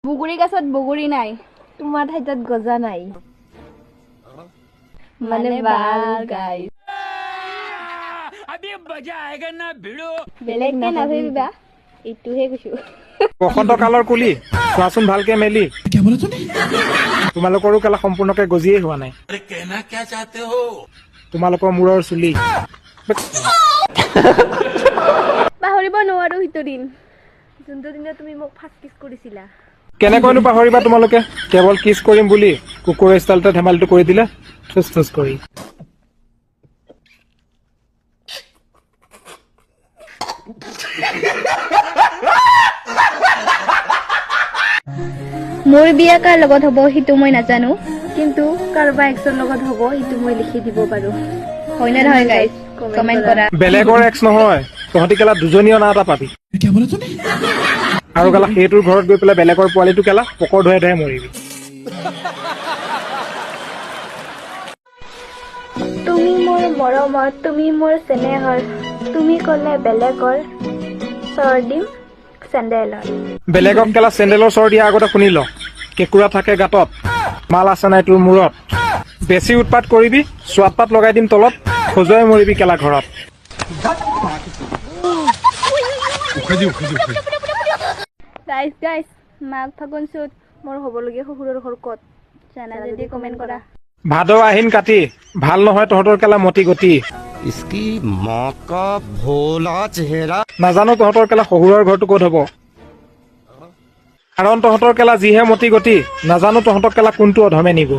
বুগুৰি গাছত বুগুৰি নাই, তোমাৰ ঠাইত গজা নাই। মানে ভাল গাইছ। বেলেগকে নাভাবিবা, এইটোহে কৈছো। বসন্ত কালৰ কুলি চোৱাচোন ভালকে মেলি। তোমালোকৰো কেলা সম্পূৰ্ণকে গজিয়েই হোৱা নাই। তোমালোকৰ মূৰৰ চুলি পাহৰিব নোৱাৰো সেইটো দিন, যোনটো দিনা তুমি মোক ফাৰ্ষ্ট কিছ কৰিছিলা। কেনেকৈনো পাহৰিবা তোমালোকে? কেৱল কিছ কৰিম বুলি কুকুৰৰ ষ্টাইলতে ধেমালিটো কৰি দিলে থুচ থুচ কৰি। মোৰ বিয়া কাৰ লগত হ'ব সেইটো মই নাজানো, কিন্তু কাৰোবাৰ এক্সৰ লগত হ'ব সেইটো মই লিখি দিব পাৰো। হয় নে নহয় গাইজ? কমেণ্ট কৰা। বেলেগৰ এক্স নহয়, তহঁতি কেলা দুজনী অনা এটা পাবি। আৰু কেলা সেইটোৰ ঘৰত গৈ পেলাই বেলেগৰ পোৱালিটো কেলা পকৰ ধুৱাই ধুৱাই মৰিবি। তুমি মোৰ মৰমৰ, তুমি মোৰ চেনেহৰ, তুমি ক'লে বেলেগৰ চৰ দিম চেণ্ডেলৰ। বেলেগক কেলা চেণ্ডেলৰ চৰ দিয়া আগতে শুনি ল, কেঁকুৰা থাকে গাঁতত, মাল আছে নাই তোৰ মূৰত। বেছি উৎপাত কৰিবি, চোৱাত পাত লগাই দিম তলত, খজুৱাই মৰিবি কেলা ঘৰত। গাইজ মাঘ ফাগুন চ'ত মোৰ হ'বলগীয়া শহুৰৰ ঘৰ ক'ত জানা যদি কমেণ্ট কৰা। ভাদ আহিন কাটি ভাল নহয় তহঁতৰ কেলা মতি গতি। इसकी माँ का भोला चेहरा। নাজানো তহঁতৰ কেলা শহুৰৰ ঘৰটো ক'ত হ'ব, কাৰণ তহঁতৰ কেলা যিহে মতি গতি, নাজানো তহঁতক কেলা কোনটো অধমে নিব।